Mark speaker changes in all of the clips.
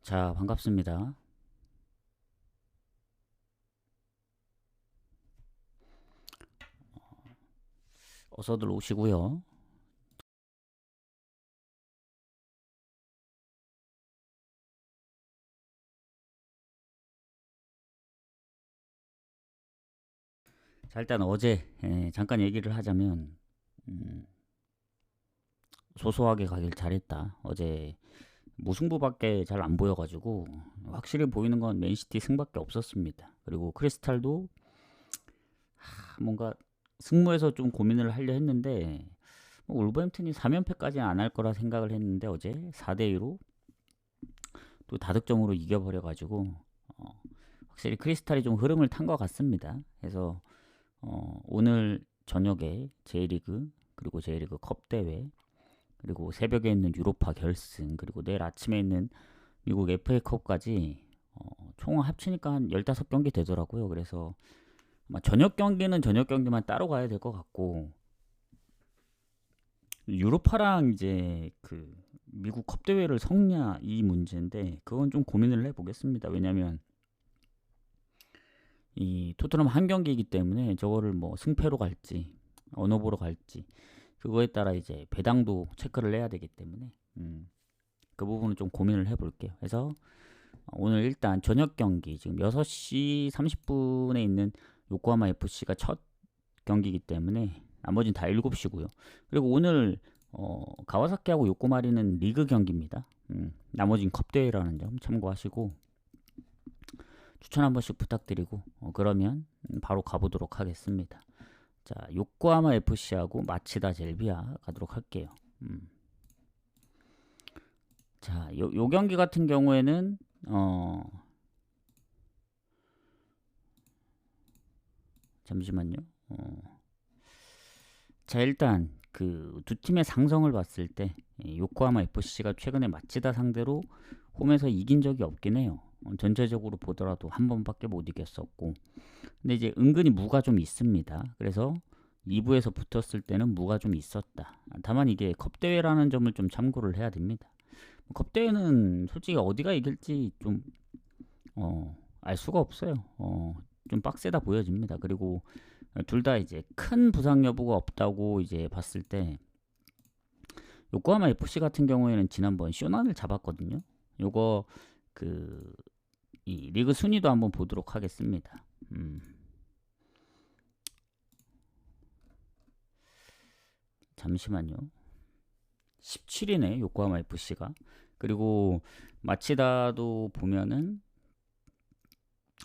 Speaker 1: 자, 반갑습니다. 어서들 오시고요. 자, 일단 어제 잠깐 얘기를 하자면 소소하게 가길 잘했다. 어제 무승부밖에 잘 안 보여가지고 확실히 보이는 건 맨시티 승밖에 없었습니다. 그리고 크리스탈도 뭔가 승무에서 좀 고민을 하려 했는데 울버햄튼이 3연패까지는 안 할 거라 생각을 했는데 어제 4대2로 또 다득점으로 이겨버려가지고 확실히 크리스탈이 좀 흐름을 탄 것 같습니다. 그래서 오늘 저녁에 J리그 그리고 J리그 컵 대회 그리고 새벽에 있는 유로파 결승 그리고 내일 아침에 있는 미국 FA컵까지 총 합치니까 한 15경기 되더라고요. 그래서 아마 저녁 경기는 저녁 경기만 따로 가야 될 것 같고 유로파랑 이제 그 미국 컵 대회를 섞냐 이 문제인데 그건 좀 고민을 해보겠습니다. 왜냐면 이 토트넘 한 경기이기 때문에 저거를 뭐 승패로 갈지 어느 보러 갈지 그거에 따라 이제 배당도 체크를 해야 되기 때문에 그 부분은 좀 고민을 해볼게요. 그래서 오늘 일단 저녁 경기 지금 6시 30분에 있는 요코하마 FC가 첫 경기이기 때문에 나머지는 다 7시고요. 그리고 오늘 가와사키하고 요코마리는 리그 경기입니다. 나머지는 컵대회라는 점 참고하시고 추천 한 번씩 부탁드리고 그러면 바로 가보도록 하겠습니다. 자, 요코하마 FC하고 마치다 젤비아 가도록 할게요. 자, 요 경기 같은 경우에는 잠시만요. 자, 일단 그 두 팀의 상성을 봤을 때 요코하마 FC가 최근에 마치다 상대로 홈에서 이긴 적이 없긴 해요. 전체적으로 보더라도 한 번밖에 못 이겼었고 근데 이제 은근히 무가 좀 있습니다. 그래서 2부에서 붙었을 때는 무가 좀 있었다. 다만 이게 컵대회라는 점을 좀 참고를 해야 됩니다. 컵대회는 솔직히 어디가 이길지 좀 알 수가 없어요. 좀 빡세다 보여집니다. 그리고 둘 다 이제 큰 부상 여부가 없다고 이제 봤을 때 요코하마 FC 같은 경우에는 지난번 쇼난을 잡았거든요. 요거 그 이 리그 순위도 한번 보도록 하겠습니다. 잠시만요. 17위네 요코하마 FC가. 그리고 마치다도 보면은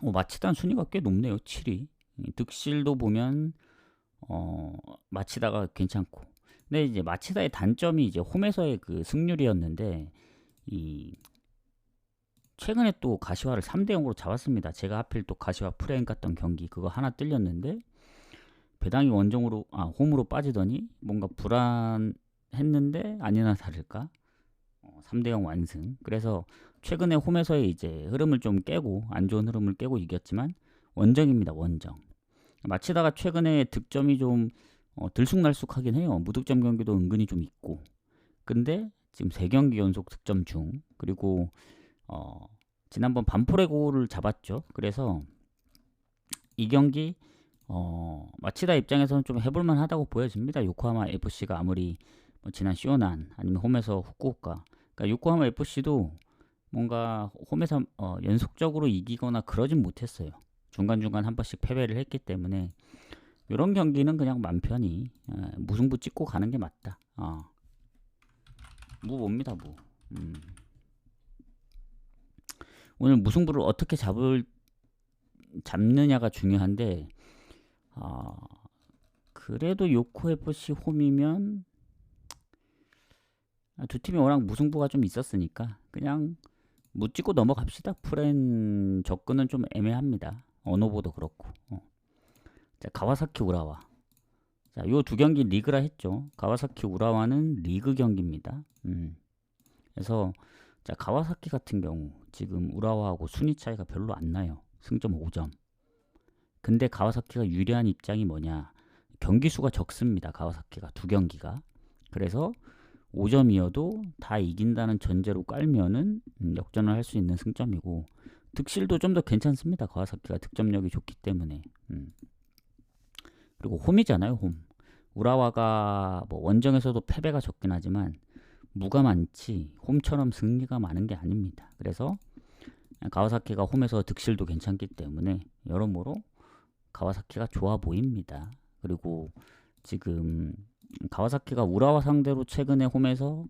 Speaker 1: 마치다 순위가 꽤 높네요. 7위. 득실도 보면 마치다가 괜찮고. 근데 이제 마치다의 단점이 이제 홈에서의 그 승률이었는데 이 최근에 또 가시화를 3대0으로 잡았습니다. 제가 하필 또 가시화 프레임 갔던 경기 그거 하나 뜰렸는데 배당이 원정으로 홈으로 빠지더니 뭔가 불안했는데 아니나 다를까 3대0 완승. 그래서 최근에 홈에서의 이제 흐름을 좀 깨고 안 좋은 흐름을 깨고 이겼지만 원정입니다. 원정. 마치다가 최근에 득점이 좀 들쑥날쑥하긴 해요. 무득점 경기도 은근히 좀 있고. 근데 지금 3경기 연속 득점 중. 그리고 지난번 반포레고를 잡았죠. 그래서 이 경기 마치다 입장에서는 좀 해볼만 하다고 보여집니다. 요코하마 FC가 아무리 뭐 지난 시오난 아니면 홈에서 후쿠오카 그러니까 요코하마 FC도 뭔가 홈에서 연속적으로 이기거나 그러진 못했어요. 중간중간 한 번씩 패배를 했기 때문에 이런 경기는 그냥 맘 편히 무승부 찍고 가는 게 맞다. 무 봅니다. 무. 오늘 무승부를 어떻게 잡느냐가 중요한데 그래도 요코 FC 홈이면 두 팀이 워낙 무승부가 좀 있었으니까 그냥 무 찍고 넘어갑시다. 프렌 접근은 좀 애매합니다. 언어보도 그렇고. 자, 가와사키 우라와. 자, 요 두 경기 리그라 했죠. 가와사키 우라와는 리그 경기입니다. 그래서 자, 가와사키 같은 경우 지금 우라와하고 순위 차이가 별로 안 나요. 승점 5점. 근데 가와사키가 유리한 입장이 뭐냐? 경기 수가 적습니다. 가와사키가 두 경기가. 그래서 5점이어도 다 이긴다는 전제로 깔면은 역전을 할 수 있는 승점이고, 득실도 좀 더 괜찮습니다. 가와사키가 득점력이 좋기 때문에. 그리고 홈이잖아요, 홈. 우라와가 뭐 원정에서도 패배가 적긴 하지만 무가 많지 홈처럼 승리가 많은 게 아닙니다. 그래서 가와사키가 홈에서 득실도 괜찮기 때문에 여러모로 가와사키가 좋아 보입니다. 그리고 지금 가와사키가 우라와 상대로 최근에 홈에서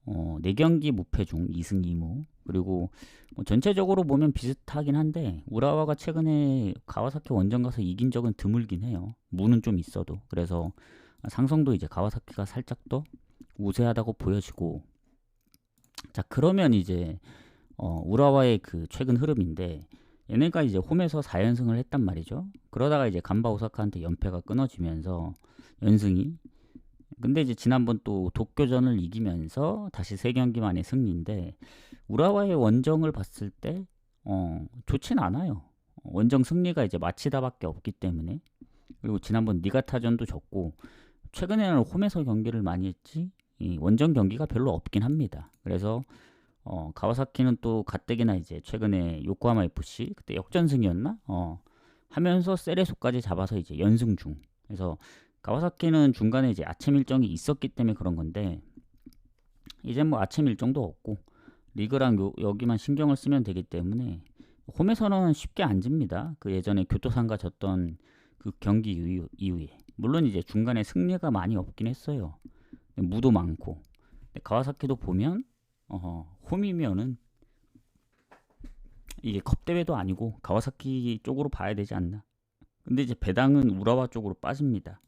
Speaker 1: 4경기 무패 중 2승 2무. 그리고 뭐 전체적으로 보면 비슷하긴 한데 우라와가 최근에 가와사키 원정 가서 이긴 적은 드물긴 해요. 무는 좀 있어도. 그래서 상성도 이제 가와사키가 살짝 더 우세하다고 보여지고, 자 그러면 이제 우라와의 그 최근 흐름인데, 얘네가 이제 홈에서 4연승을 했단 말이죠. 그러다가 이제 간바 오사카한테 연패가 끊어지면서 연승이, 근데 이제 지난번 또 도쿄전을 이기면서 다시 3경기 만에 승리인데, 우라와의 원정을 봤을 때 좋진 않아요. 원정 승리가 이제 마치다밖에 없기 때문에. 그리고 지난번 니가타전도 졌고, 최근에는 홈에서 경기를 많이 했지 이 원정 경기가 별로 없긴 합니다. 그래서 가와사키는 또 가뜩이나 이제 최근에 요코하마 FC 그때 역전승이었나? 하면서 세레소까지 잡아서 이제 연승 중. 그래서 가와사키는 중간에 이제 아침 일정이 있었기 때문에 그런 건데, 이제 뭐 아침 일정도 없고 리그랑 여기만 신경을 쓰면 되기 때문에 홈에서는 쉽게 안 집니다. 그 예전에 교토상가 졌던 그 경기 이후에. 물론 이제 중간에 승리가 많이 없긴 했어요. 무도 많고. 근데 가와사키도 보면 홈이면은 이게 컵대회도 아니고 가와사키 쪽으로 봐야 되지 않나. 근데 이제 배당은 우라와 쪽으로 빠집니다.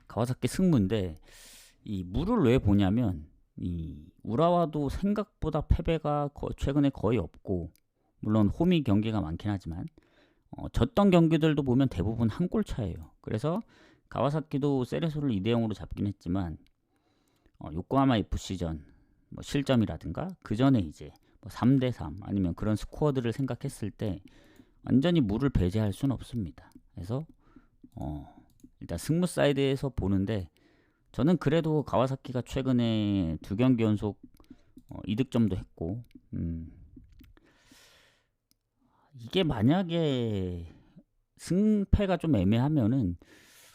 Speaker 1: 가와사키 승무인데, 이 무를 왜 보냐면 이 우라와도 생각보다 패배가 최근에 거의 없고, 물론 홈이 경기가 많긴 하지만 졌던 경기들도 보면 대부분 한 골 차예요. 그래서 가와사키도 세레소를 2대0으로 잡긴 했지만 요코하마 FC전 뭐 실점이라든가 그 전에 이제 뭐 3대3 아니면 그런 스코어들을 생각했을 때 완전히 무를 배제할 수는 없습니다. 그래서 일단 승무 사이드에서 보는데, 저는 그래도 가와사키가 최근에 2경기 연속 이득점도 했고, 이게 만약에 승패가 좀 애매하면은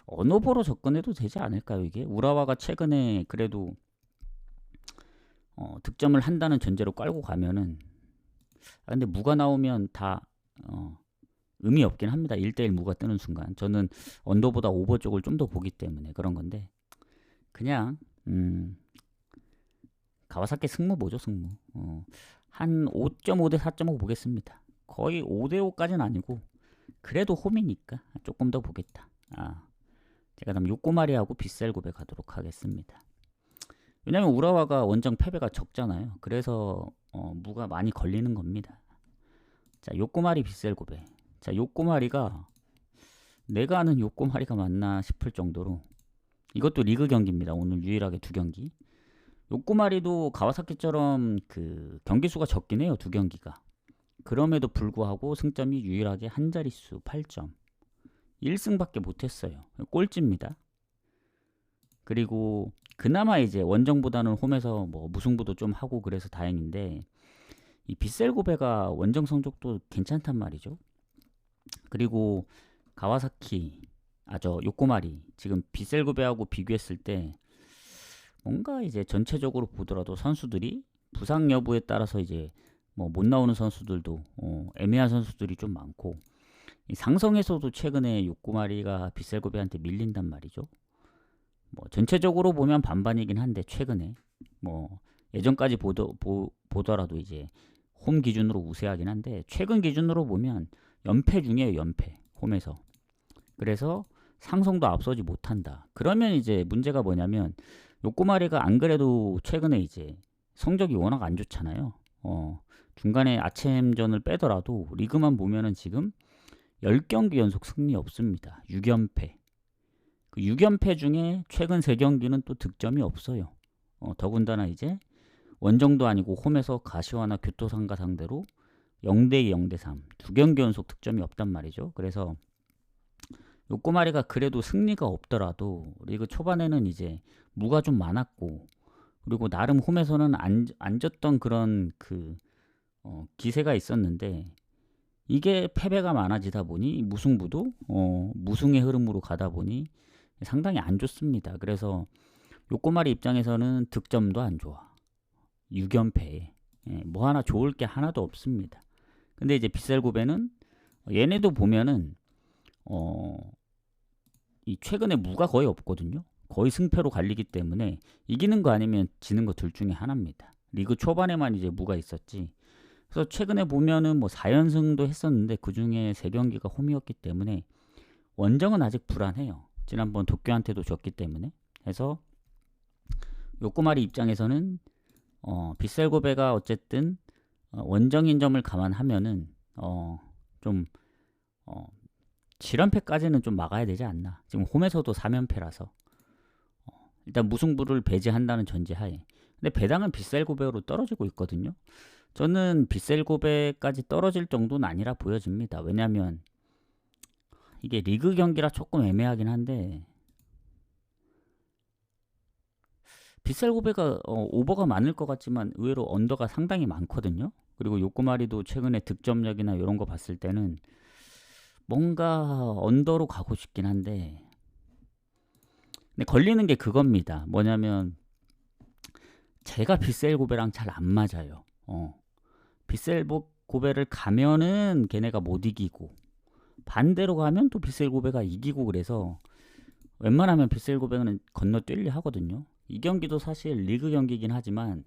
Speaker 1: 언어보로 접근해도 되지 않을까요? 이게 우라와가 최근에 그래도 득점을 한다는 전제로 깔고 가면은, 근데 무가 나오면 다 의미 없긴 합니다. 1대1 무가 뜨는 순간 저는 언더보다 오버 쪽을 좀 더 보기 때문에 그런 건데, 그냥 가와사키 승무 보죠. 승무 한 5.5 대 4.5 보겠습니다. 거의 5대5까지는 아니고 그래도 홈이니까 조금 더 보겠다. 제가 다음 요코마리하고 빗셀고베 가도록 하겠습니다. 왜냐면 우라와가 원정 패배가 적잖아요. 그래서 무가 많이 걸리는 겁니다. 자, 요코마리 빗셀고베. 자, 요코마리가 내가 아는 요코마리가 맞나 싶을 정도로, 이것도 리그 경기입니다. 오늘 유일하게 2경기. 요코마리도 가와사키처럼 그 경기 수가 적긴 해요. 2경기가. 그럼에도 불구하고 승점이 유일하게 한 자릿수 8점. 1승밖에 못했어요. 꼴찌입니다. 그리고 그나마 이제 원정보다는 홈에서 뭐 무승부도 좀 하고 그래서 다행인데, 이 빗셀고베가 원정 성적도 괜찮단 말이죠. 그리고 가와사키, 요코마리 지금 빗셀고베하고 비교했을 때 뭔가 이제 전체적으로 보더라도 선수들이 부상 여부에 따라서 이제 뭐 못 나오는 선수들도 애매한 선수들이 좀 많고, 이 상성에서도 최근에 요코마리가 빗셀고베한테 밀린단 말이죠. 뭐 전체적으로 보면 반반이긴 한데, 최근에 뭐 예전까지 보더라도 이제 홈 기준으로 우세하긴 한데, 최근 기준으로 보면 연패 중이에요. 연패 홈에서. 그래서 상성도 앞서지 못한다. 그러면 이제 문제가 뭐냐면, 요코마리가 안 그래도 최근에 이제 성적이 워낙 안 좋잖아요. 중간에 아챔전을 빼더라도 리그만 보면은 지금 10경기 연속 승리 없습니다. 6연패. 그 6연패 중에 최근 3경기는 또 득점이 없어요. 더군다나 이제 원정도 아니고 홈에서 가시화나 교토상가 상대로 0대2, 0대3 2경기 연속 득점이 없단 말이죠. 그래서 요코마리가 그래도 승리가 없더라도 리그 초반에는 이제 무가 좀 많았고, 그리고 나름 홈에서는 안 졌던 그런 기세가 있었는데, 이게 패배가 많아지다 보니 무승부도 무승의 흐름으로 가다 보니 상당히 안 좋습니다. 그래서 요코마리 입장에서는 득점도 안 좋아. 6연패에 뭐 하나 좋을 게 하나도 없습니다. 근데 이제 빗셀고베는 얘네도 보면은 이 최근에 무가 거의 없거든요. 거의 승패로 갈리기 때문에 이기는 거 아니면 지는 거 둘 중에 하나입니다. 리그 초반에만 이제 무가 있었지. 그래서 최근에 보면은 뭐 4연승도 했었는데 그 중에 3경기가 홈이었기 때문에 원정은 아직 불안해요. 지난번 도쿄한테도 졌기 때문에. 그래서 요코마리 입장에서는 빗셀고베가 어쨌든 원정인 점을 감안하면은 좀 7연패까지는 좀 막아야 되지 않나. 지금 홈에서도 3연패라서 일단 무승부를 배제한다는 전제하에. 근데 배당은 빗셀고베로 떨어지고 있거든요. 저는 빗셀고베까지 떨어질 정도는 아니라 보여집니다. 왜냐면 이게 리그 경기라 조금 애매하긴 한데 빗셀고베가 오버가 많을 것 같지만 의외로 언더가 상당히 많거든요. 그리고 요코마리도 최근에 득점력이나 이런 거 봤을 때는 뭔가 언더로 가고 싶긴 한데, 근데 걸리는 게 그겁니다. 뭐냐면 제가 빗셀고베랑 잘 안 맞아요. 빗셀고베를 가면은 걔네가 못 이기고, 반대로 가면 또 빗셀고베가 이기고, 그래서 웬만하면 빗셀고베는 건너뛰려 하거든요. 이 경기도 사실 리그 경기긴 하지만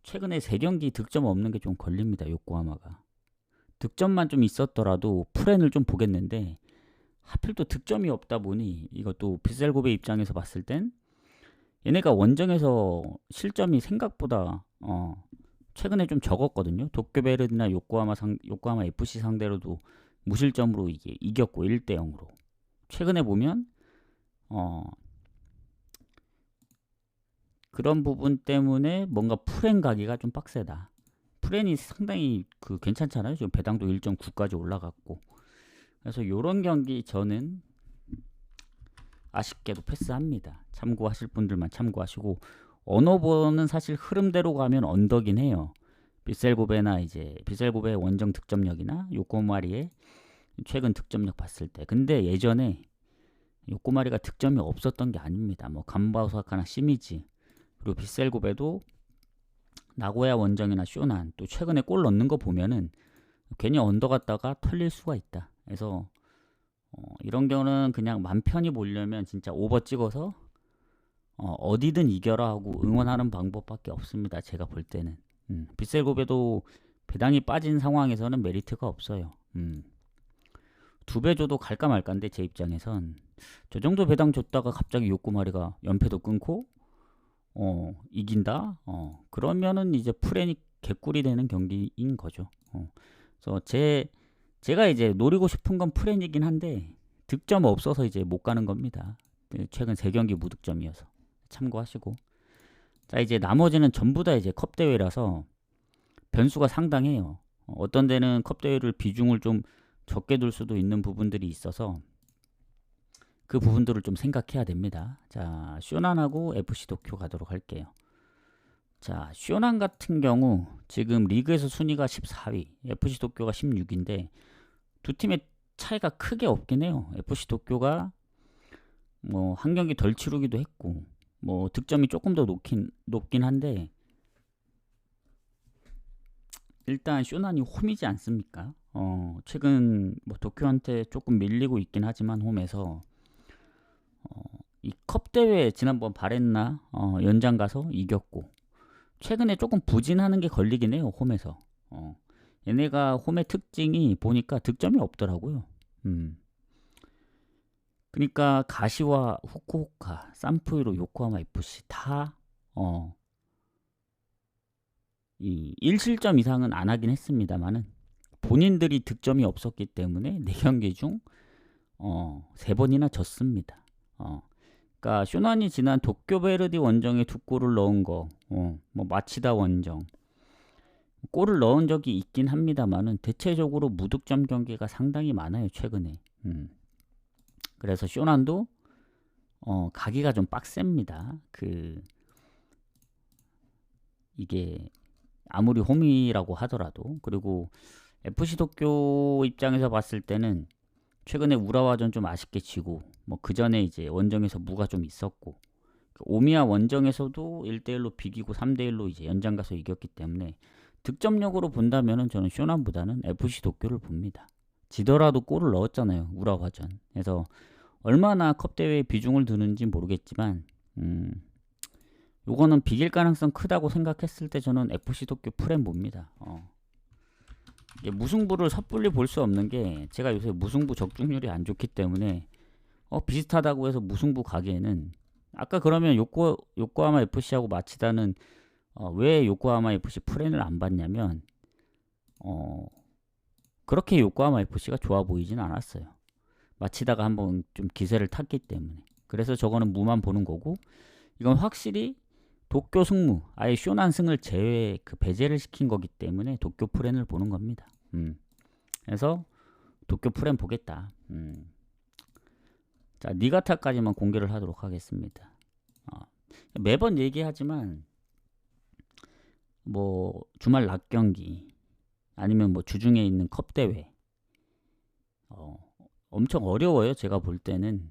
Speaker 1: 최근에 3경기 득점 없는 게 좀 걸립니다. 요코하마가 득점만 좀 있었더라도 프렌을 좀 보겠는데 하필 또 득점이 없다 보니 이것도 빗셀고베 입장에서 봤을 땐 얘네가 원정에서 실점이 생각보다 최근에 좀 적었거든요. 도쿄베르디나 요코하마 FC 상대로도 무실점으로 이게 이겼고 1대0으로. 최근에 보면 그런 부분 때문에 뭔가 프렌 가기가 좀 빡세다. 프렌이 상당히 괜찮잖아요. 지금 배당도 1.9까지 올라갔고. 그래서 이런 경기 저는 아쉽게도 패스합니다. 참고하실 분들만 참고하시고, 언어버는 사실 흐름대로 가면 언더긴 해요. 빗셀고베나 이제 빗셀고베의 원정 득점력이나 요코마리의 최근 득점력 봤을 때. 근데 예전에 요코마리가 득점이 없었던 게 아닙니다. 뭐 간바오사카나 시미즈, 그리고 빗셀고베도 나고야 원정이나 쇼난, 또 최근에 골 넣는 거 보면은 괜히 언더 갔다가 털릴 수가 있다. 그래서 이런 경우는 그냥 맘 편히 보려면 진짜 오버 찍어서 어디든 이겨라 하고 응원하는 방법밖에 없습니다. 제가 볼 때는. 빗셀고베도 배당이 빠진 상황에서는 메리트가 없어요. 2배 줘도 갈까 말까인데 제 입장에선 저 정도 배당 줬다가 갑자기 요코마리가 연패도 끊고 이긴다? 그러면은 이제 프렌이 개꿀이 되는 경기인 거죠. 그래서 제가 이제 노리고 싶은 건 프렌이긴 한데 득점 없어서 이제 못 가는 겁니다. 최근 3경기 무득점이어서 참고하시고. 자, 이제 나머지는 전부 다 이제 컵 대회라서 변수가 상당해요. 어떤 데는 컵 대회를 비중을 좀 적게 둘 수도 있는 부분들이 있어서 그 부분들을 좀 생각해야 됩니다. 자, 쇼난하고 FC 도쿄 가도록 할게요. 자, 쇼난 같은 경우 지금 리그에서 순위가 14위, FC 도쿄가 16위인데 두 팀의 차이가 크게 없긴 해요. FC 도쿄가 뭐 한 경기 덜 치르기도 했고 뭐 득점이 조금 더 높긴 한데 일단 쇼난이 홈이지 않습니까? 최근 뭐 도쿄한테 조금 밀리고 있긴 하지만 홈에서 이 컵 대회 지난번 바랬나 연장 가서 이겼고, 최근에 조금 부진하는 게 걸리긴 해요. 홈에서. 얘네가 홈의 특징이 보니까 득점이 없더라고요. 그러니까 가시와 후쿠오카, 산푸이로, 요코하마 FC 다 이 1실점 이상은 안 하긴 했습니다만은 본인들이 득점이 없었기 때문에 4경기 중 3번이나 졌습니다. 그러니까 쇼난이 지난 도쿄베르디 원정에 2골을 넣은 거, 뭐 마치다 원정 골을 넣은 적이 있긴 합니다만은 대체적으로 무득점 경기가 상당히 많아요. 최근에. 그래서 쇼난도 가기가 좀 빡셉니다. 이게 아무리 홈이라고 하더라도. 그리고 FC 도쿄 입장에서 봤을 때는 최근에 우라와전 좀 아쉽게 지고, 뭐 그 전에 이제 원정에서 무가 좀 있었고, 오미야 원정에서도 1대1로 비기고 3대1로 이제 연장 가서 이겼기 때문에 득점력으로 본다면은 저는 쇼난보다는 FC 도쿄를 봅니다. 지더라도 골을 넣었잖아요, 우라와전. 그래서 얼마나 컵 대회에 비중을 두는지 모르겠지만, 요거는 비길 가능성 크다고 생각했을 때 저는 FC 도쿄 프렘 봅니다. 이게 무승부를 섣불리 볼 수 없는 게, 제가 요새 무승부 적중률이 안 좋기 때문에 비슷하다고 해서 무승부 가기에는, 아까 그러면 요코하마 FC하고 마치다는 왜 요코하마 FC 프렌을 안 봤냐면, 그렇게 요코하마 FC가 좋아 보이진 않았어요. 마치다가 한번 좀 기세를 탔기 때문에. 그래서 저거는 무만 보는 거고, 이건 확실히 도쿄 승무, 아예 쇼난 승을 배제를 시킨 거기 때문에 도쿄 프렌을 보는 겁니다. 그래서 도쿄 프렌 보겠다. 자, 니가타까지만 공개를 하도록 하겠습니다. 매번 얘기하지만 뭐 주말 낮 경기 아니면 뭐 주중에 있는 컵 대회 엄청 어려워요. 제가 볼 때는.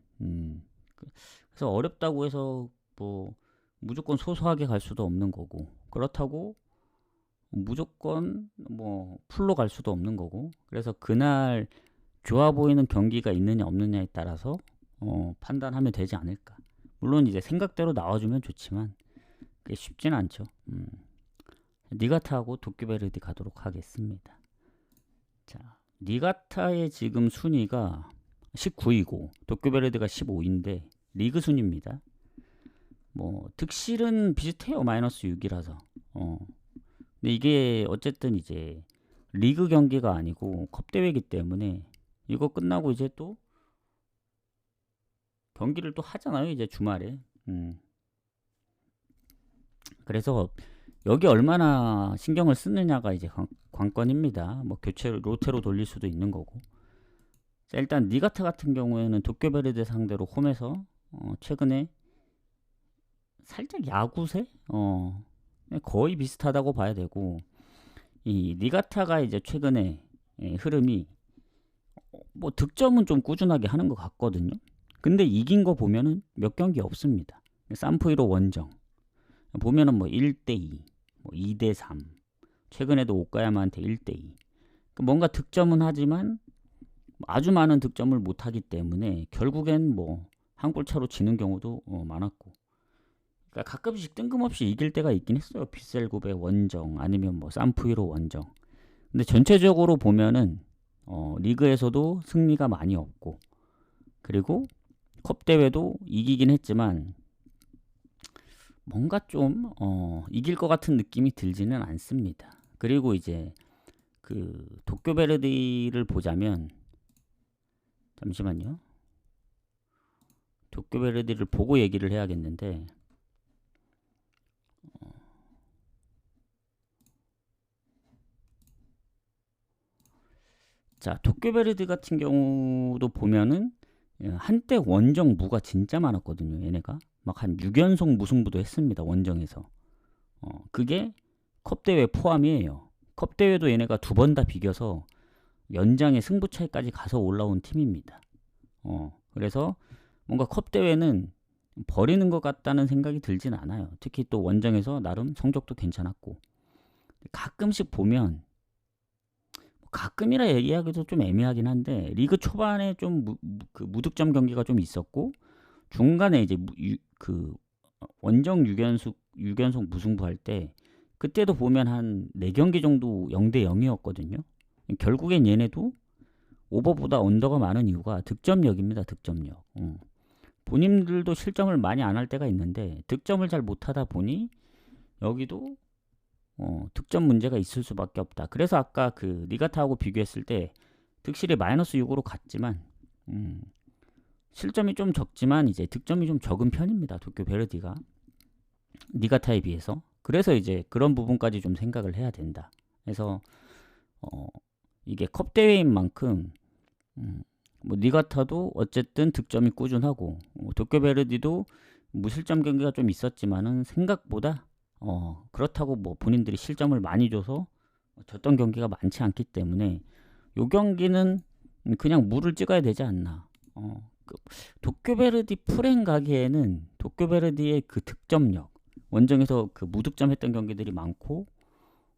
Speaker 1: 그래서 어렵다고 해서 뭐 무조건 소소하게 갈 수도 없는 거고, 그렇다고 무조건 뭐 풀로 갈 수도 없는 거고, 그래서 그날 좋아 보이는 경기가 있느냐 없느냐에 따라서 판단하면 되지 않을까. 물론 이제 생각대로 나와주면 좋지만 그게 쉽진 않죠. 니가타하고 도쿄베르디 가도록 하겠습니다. 자, 니가타의 지금 순위가 19위고 도쿄베르디가 15위인데 리그 순위입니다. 뭐 득실은 비슷해요. 마이너스 6이라서. 근데 이게 어쨌든 이제 리그 경기가 아니고 컵 대회이기 때문에 이거 끝나고 이제 또 경기를 또 하잖아요. 이제 주말에. 그래서 여기 얼마나 신경을 쓰느냐가 이제 관건입니다. 뭐 로테로 돌릴 수도 있는 거고. 자, 일단 니가타 같은 경우에는 도쿄베르데 상대로 홈에서 최근에 살짝 야구세? 거의 비슷하다고 봐야 되고, 이 니가타가 이제 최근에 흐름이 뭐 득점은 좀 꾸준하게 하는 것 같거든요. 근데 이긴 거 보면은 몇 경기 없습니다. 산프이로 원정 보면은 뭐 1대2, 뭐 2대3, 최근에도 오카야마한테 1대2. 뭔가 득점은 하지만 아주 많은 득점을 못하기 때문에 결국엔 뭐 한 골 차로 지는 경우도 많았고, 그러니까 가끔씩 뜬금없이 이길 때가 있긴 했어요. 빗셀고베 원정 아니면 뭐 산프이로 원정. 근데 전체적으로 보면은 리그에서도 승리가 많이 없고, 그리고 컵 대회도 이기긴 했지만 뭔가 좀 이길 것 같은 느낌이 들지는 않습니다. 그리고 이제 그 도쿄베르디를 보자면, 잠시만요. 도쿄베르디를 보고 얘기를 해야겠는데, 자, 도쿄베르디 같은 경우도 보면은 한때 원정 무가 진짜 많았거든요. 얘네가 막 한 6연속 무승부도 했습니다. 원정에서. 그게 컵 대회 포함이에요. 컵 대회도 얘네가 두 번 다 비겨서 연장의 승부 차이까지 가서 올라온 팀입니다. 그래서 뭔가 컵 대회는 버리는 것 같다는 생각이 들진 않아요. 특히 또 원정에서 나름 성적도 괜찮았고, 가끔씩 보면, 가끔이라 얘기하기도 좀 애매하긴 한데, 리그 초반에 좀 무득점 경기가 좀 있었고, 중간에 이제 원정 6연속 무승부 할 때, 그때도 보면 한 4경기 정도 0대 0이었거든요. 결국엔 얘네도 오버보다 언더가 많은 이유가 득점력입니다. 득점력. 본인들도 실점을 많이 안 할 때가 있는데 득점을 잘 못하다 보니 여기도 득점 문제가 있을 수밖에 없다. 그래서 아까 그 니가타하고 비교했을 때 득실이 마이너스 6으로 갔지만 실점이 좀 적지만 이제 득점이 좀 적은 편입니다. 도쿄베르디가 니가타에 비해서. 그래서 이제 그런 부분까지 좀 생각을 해야 된다. 그래서 이게 컵 대회인 만큼 뭐 니가타도 어쨌든 득점이 꾸준하고 도쿄 베르디도 무실점 경기가 좀 있었지만은 생각보다 그렇다고 뭐 본인들이 실점을 많이 줘서 졌던 경기가 많지 않기 때문에 요 경기는 그냥 물을 찍어야 되지 않나. 도쿄 베르디 프렌 가기에는 도쿄 베르디의 그 득점력, 원정에서 그 무득점 했던 경기들이 많고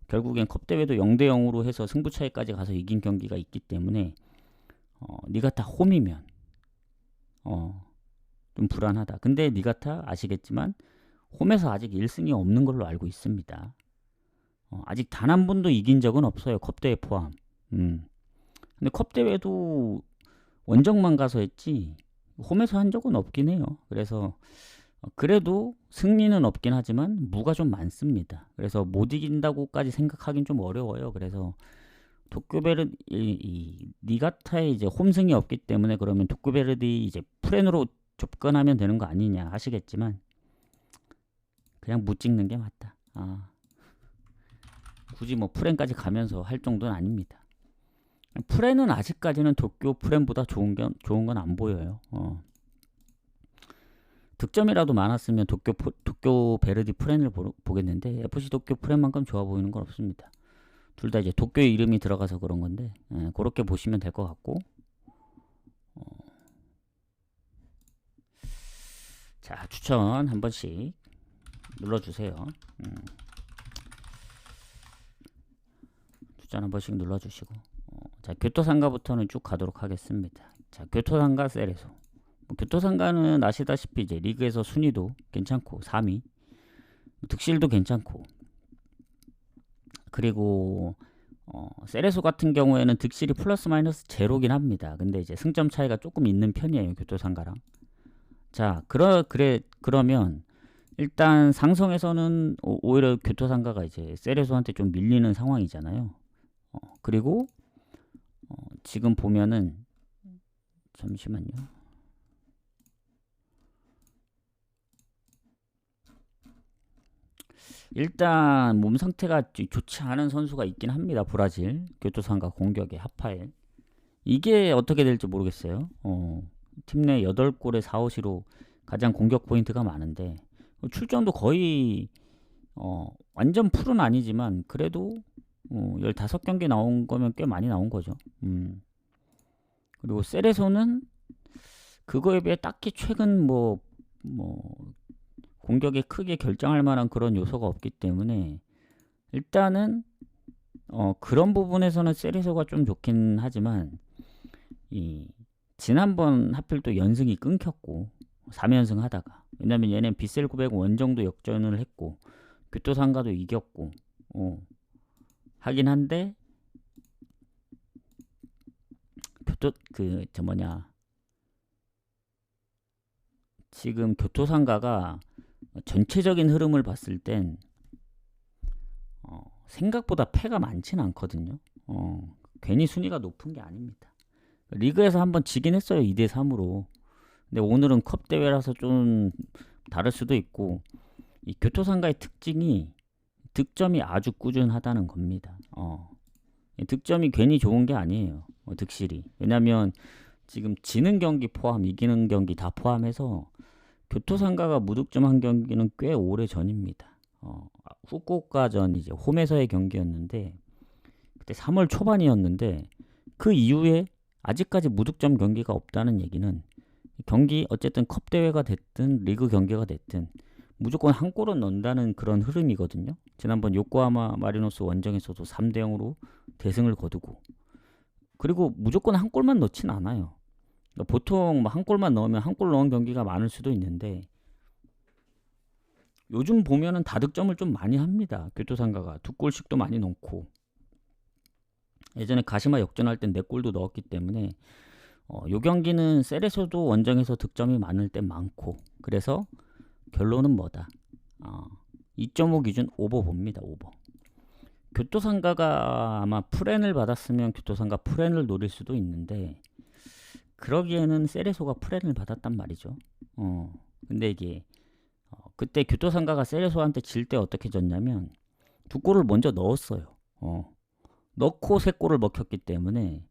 Speaker 1: 결국엔 컵 대회도 0대 0으로 해서 승부 차이까지 가서 이긴 경기가 있기 때문에 니가타 홈이면 좀 불안하다. 근데 니가타 아시겠지만 홈에서 아직 1승이 없는 걸로 알고 있습니다. 아직 단 한 번도 이긴 적은 없어요. 컵 대회 포함. 근데 컵 대회도 원정만 가서 했지 홈에서 한 적은 없긴 해요. 그래서 그래도 승리는 없긴 하지만 무가 좀 많습니다. 그래서 못 이긴다고까지 생각하긴 좀 어려워요. 그래서 도쿄베르디 니가타에 이제 홈승이 없기 때문에 그러면 도쿄베르디 이제 프렌으로 접근하면 되는 거 아니냐 하시겠지만 그냥 무 찍는 게 맞다. 굳이 뭐 프렌까지 가면서 할 정도는 아닙니다. 프렌은 아직까지는 도쿄 프렌보다 좋은 건 안 보여요. 득점이라도 많았으면 도쿄 베르디 프렌을 보겠는데 FC 도쿄 프렌만큼 좋아 보이는 건 없습니다. 둘 다 이제 도쿄 이름이 들어가서 그런 건데 그렇게 보시면 될 것 같고 자 추천 한 번씩 눌러주세요. 추천 한 번씩 눌러주시고 자 교토상가부터는 쭉 가도록 하겠습니다. 자 교토상가 세레소 교토상가는 아시다시피 이제 리그에서 순위도 괜찮고 3위 득실도 괜찮고 그리고 세레소 같은 경우에는 득실이 플러스 마이너스 제로긴 합니다. 근데 이제 승점 차이가 조금 있는 편이에요. 교토상가랑. 자 그러면 일단 상성에서는 오히려 교토상가가 이제 세레소한테 좀 밀리는 상황이잖아요. 그리고 지금 보면은 잠시만요. 일단 몸 상태가 좋지 않은 선수가 있긴 합니다. 브라질 교토상가 공격의 하파엘 이게 어떻게 될지 모르겠어요. 팀 내 8골에 4호시로 가장 공격 포인트가 많은데 출전도 거의 완전 풀은 아니지만 그래도 15경기 나온 거면 꽤 많이 나온 거죠. 그리고 세레소는 그거에 비해 딱히 최근 뭐 공격에 크게 결정할 만한 그런 요소가 없기 때문에 일단은 그런 부분에서는 세레소가 좀 좋긴 하지만 지난번 하필 또 연승이 끊겼고 3연승 하다가 왜냐면 얘는 비셀 900 원정도 역전을 했고 교토상가도 이겼고 하긴 한데 지금 교토상가가 전체적인 흐름을 봤을 땐 생각보다 패가 많지는 않거든요. 괜히 순위가 높은 게 아닙니다. 리그에서 한번 지긴 했어요. 2대 3으로. 근데 오늘은 컵 대회라서 좀 다를 수도 있고 이 교토상가의 특징이 득점이 아주 꾸준하다는 겁니다. 득점이 괜히 좋은 게 아니에요. 득실이. 왜냐면 지금 지는 경기 포함 이기는 경기 다 포함해서 교토상가가 무득점한 경기는 꽤 오래 전입니다. 후쿠오카전 이제 홈에서의 경기였는데 그때 3월 초반이었는데 그 이후에 아직까지 무득점 경기가 없다는 얘기는 경기 어쨌든 컵 대회가 됐든 리그 경기가 됐든 무조건 한 골은 넣는다는 그런 흐름이거든요. 지난번 요코하마 마리노스 원정에서도 3대 0으로 대승을 거두고 그리고 무조건 한 골만 넣진 않아요. 그러니까 보통 한 골만 넣으면 한 골 넣은 경기가 많을 수도 있는데 요즘 보면은 다득점을 좀 많이 합니다. 교토상가가 2골씩도 많이 넣고 예전에 가시마 역전할 땐 4골도 넣었기 때문에 요 경기는 세레소도 원정에서 득점이 많을 때 많고 그래서 결론은 뭐다? 2.5 기준 오버 봅니다. 오버. 교토상가가 아마 프렌을 받았으면 교토상가 프렌을 노릴 수도 있는데 그러기에는 세레소가 프렌을 받았단 말이죠. 근데 이게 그때 교토상가가 세레소한테 질 때 어떻게 졌냐면 2골을 먼저 넣었어요. 넣고 3골을 먹혔기 때문에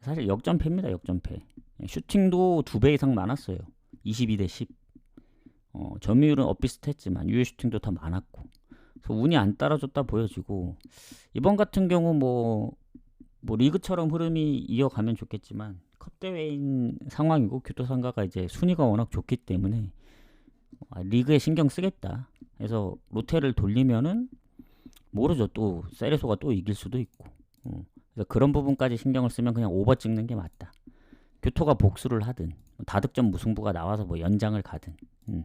Speaker 1: 사실 역전패입니다. 역전패. 슈팅도 2배 이상 많았어요. 22대 10. 점유율은 엇비슷했지만 유효 슈팅도 더 많았고. 그래서 운이 안 따라줬다 보여지고, 이번 같은 경우 뭐 리그처럼 흐름이 이어가면 좋겠지만 컵 대회인 상황이고 교토상가가 이제 순위가 워낙 좋기 때문에 리그에 신경 쓰겠다. 그래서 로테를 돌리면은 모르죠. 또 세레소가 또 이길 수도 있고. 그래서 그런 부분까지 신경을 쓰면 그냥 오버 찍는 게 맞다. 교토가 복수를 하든 다득점 무승부가 나와서 뭐 연장을 가든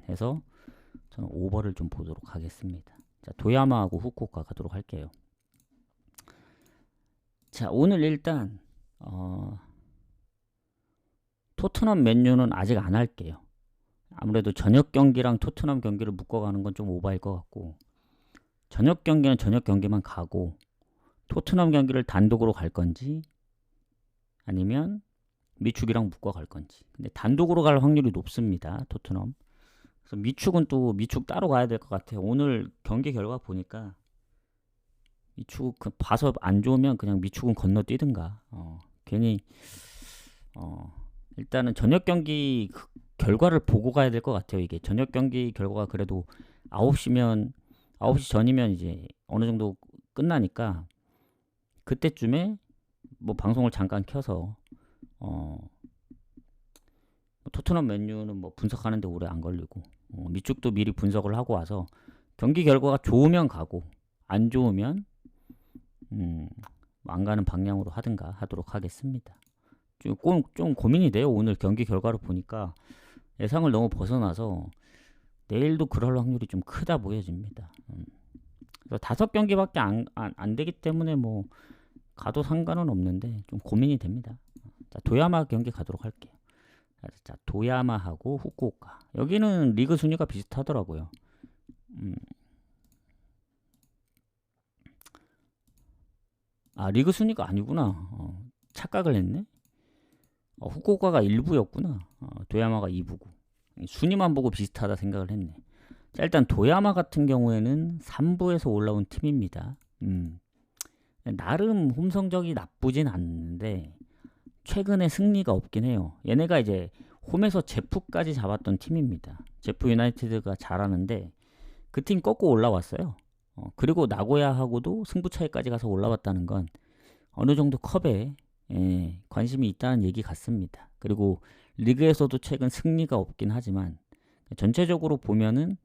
Speaker 1: 해서 저는 오버를 좀 보도록 하겠습니다. 자, 도야마하고 후쿠오카 가도록 할게요. 자, 오늘 일단 토트넘 맨유는 아직 안 할게요. 아무래도 저녁 경기랑 토트넘 경기를 묶어가는 건 좀 오버일 것 같고, 저녁 경기는 저녁 경기만 가고 토트넘 경기를 단독으로 갈 건지 아니면 미축이랑 묶어 갈 건지. 근데 단독으로 갈 확률이 높습니다. 토트넘. 그래서 미축은 또 미축 따로 가야 될 것 같아요. 오늘 경기 결과 보니까 미축 봐서 안 좋으면 그냥 미축은 건너뛰든가. 괜히 일단은 저녁 경기 결과를 보고 가야 될 것 같아요. 이게 저녁 경기 결과가 그래도 9시면 9시 전이면 이제 어느 정도 끝나니까 그때쯤에 뭐 방송을 잠깐 켜서 토트넘 맨유는 뭐 분석하는데 오래 안 걸리고 미축도 미리 분석을 하고 와서 경기 결과가 좋으면 가고 안 좋으면 안 가는 방향으로 하든가 하도록 하겠습니다. 좀 고민이 돼요. 오늘 경기 결과를 보니까 예상을 너무 벗어나서 내일도 그럴 확률이 좀 크다 보여집니다. 그래서 5경기밖에 안 되기 때문에 뭐 가도 상관은 없는데 좀 고민이 됩니다. 자, 도야마 경기 가도록 할게요. 자, 도야마하고 후쿠오카. 여기는 리그 순위가 비슷하더라고요. 리그 순위가 아니구나. 착각을 했네. 후쿠오카가 1부였구나. 도야마가 2부고. 순위만 보고 비슷하다 생각을 했네. 자, 일단 도야마 같은 경우에는 3부에서 올라온 팀입니다. 나름 홈 성적이 나쁘진 않는데 최근에 승리가 없긴 해요. 얘네가 이제 홈에서 제프까지 잡았던 팀입니다. 제프 유나이티드가 잘하는데 그 팀 꺾고 올라왔어요. 그리고 나고야하고도 승부 차이까지 가서 올라왔다는 건 어느 정도 컵에 관심이 있다는 얘기 같습니다. 그리고 리그에서도 최근 승리가 없긴 하지만 전체적으로 보면은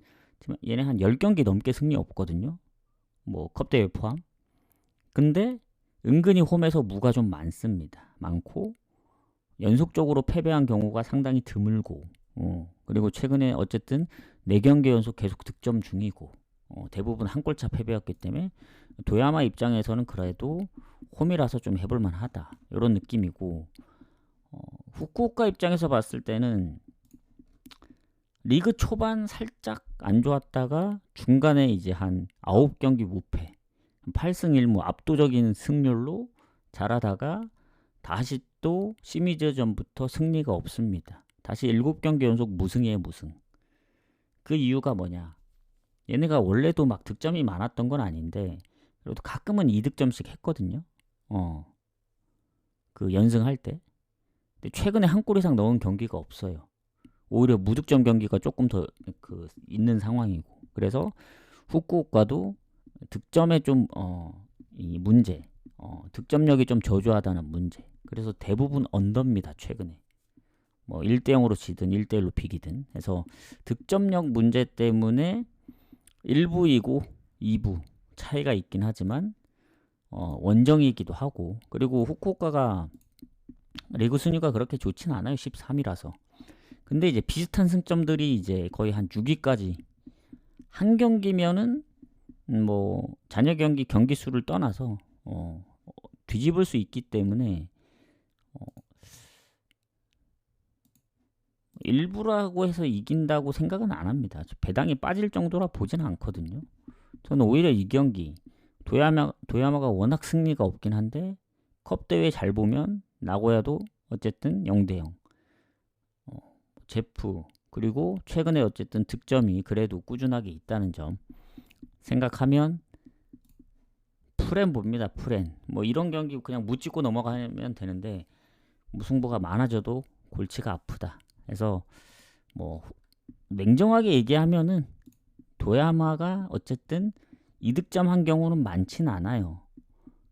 Speaker 1: 얘네 한 10경기 넘게 승리 없거든요. 뭐 컵대회 포함. 근데 은근히 홈에서 무가 좀 많습니다. 많고 연속적으로 패배한 경우가 상당히 드물고 그리고 최근에 어쨌든 4경기 연속 계속 득점 중이고 대부분 한 골차 패배였기 때문에 도야마 입장에서는 그래도 홈이라서 좀 해볼만 하다 이런 느낌이고, 후쿠오카 입장에서 봤을 때는 리그 초반 살짝 안 좋았다가 중간에 이제 한 9경기 무패 8승 1무 압도적인 승률로 잘하다가 다시 또 시미즈전부터 승리가 없습니다. 다시 7경기 연속 무승이에요. 무승. 그 이유가 뭐냐, 얘네가 원래도 막 득점이 많았던 건 아닌데 그래도 가끔은 2득점씩 했거든요. 그 연승할 때. 근데 최근에 한 골 이상 넣은 경기가 없어요. 오히려 무득점 경기가 조금 더 있는 상황이고, 그래서 후쿠오카도 득점에 좀 이 문제, 득점력이 좀 저조하다는 문제. 그래서 대부분 언더입니다. 최근에 뭐 1대0으로 지든 1대1로 비기든 해서 득점력 문제 때문에 1부이고 2부 차이가 있긴 하지만 원정이기도 하고, 그리고 후쿠오카가 리그 순위가 그렇게 좋진 않아요. 13위라서. 근데 이제 비슷한 승점들이 이제 거의 한 6위까지, 한 경기면은 뭐 잔여 경기 수를 떠나서 뒤집을 수 있기 때문에 일부라고 해서 이긴다고 생각은 안 합니다. 배당이 빠질 정도라 보진 않거든요. 저는 오히려 이 경기 도야마가 워낙 승리가 없긴 한데 컵 대회 잘 보면 나고야도 어쨌든 0대0 제프, 그리고 최근에 어쨌든 득점이 그래도 꾸준하게 있다는 점 생각하면 프렌 봅니다. 프렌. 뭐 이런 경기 그냥 묻짚고 넘어가면 되는데 무승부가 많아져도 골치가 아프다. 그래서 뭐 냉정하게 얘기하면은 도야마가 어쨌든 이득점 한 경우는 많진 않아요.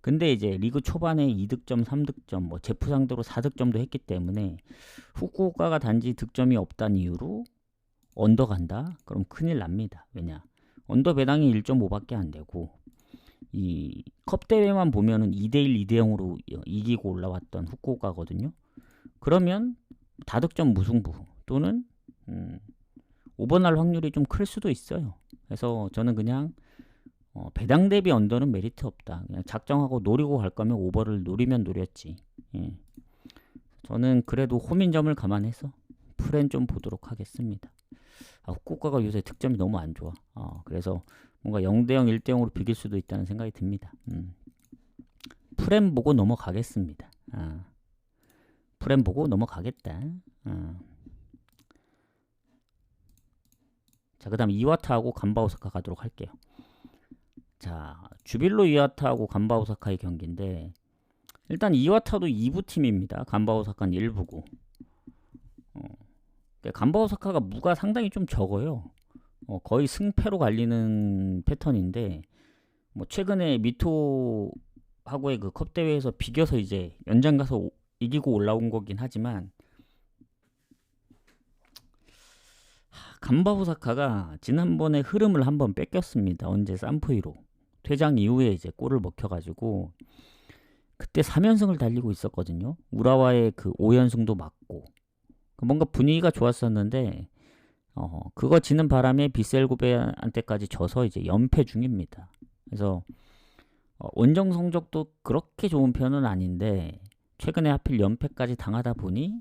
Speaker 1: 근데 이제 리그 초반에 2득점, 3득점, 뭐 제프 상대로 4득점도 했기 때문에 후쿠오카가 단지 득점이 없다는 이유로 언더 간다? 그럼 큰일 납니다. 왜냐? 언더 배당이 1.5밖에 안 되고 이 컵 대회만 보면은 2대1, 2대0으로 이기고 올라왔던 후쿠오카거든요. 그러면 다득점 무승부 또는 오버 날 확률이 좀 클 수도 있어요. 그래서 저는 그냥 배당 대비 언더는 메리트 없다. 그냥 작정하고 노리고 갈 거면 오버를 노리면 노렸지. 예. 저는 그래도 홈인점을 감안해서 프렌 좀 보도록 하겠습니다. 후쿠오카가 요새 득점이 너무 안 좋아. 그래서 뭔가 0대0, 1대0으로 비길 수도 있다는 생각이 듭니다. 프렌 보고 넘어가겠습니다. 프렌 보고 넘어가겠다. 자, 그 다음 이와타하고 간바오사카 가도록 할게요. 자, 주빌로 이와타하고 간바오사카의 경기인데 일단 이와타도 2부 팀입니다. 간바오사카는 1부고 간바오사카가 무가 상당히 좀 적어요. 거의 승패로 갈리는 패턴인데 뭐 최근에 미토하고의 그 컵 대회에서 비겨서 이제 연장 가서 이기고 올라온 거긴 하지만 간바오사카가 지난번에 흐름을 한번 뺏겼습니다. 언제 산프이로 퇴장 이후에 이제 골을 먹혀가지고 그때 3연승을 달리고 있었거든요. 우라와의 그 5연승도 맞고 뭔가 분위기가 좋았었는데 그거 지는 바람에 비셀고베한테까지 져서 이제 연패 중입니다. 그래서 원정 성적도 그렇게 좋은 편은 아닌데 최근에 하필 연패까지 당하다 보니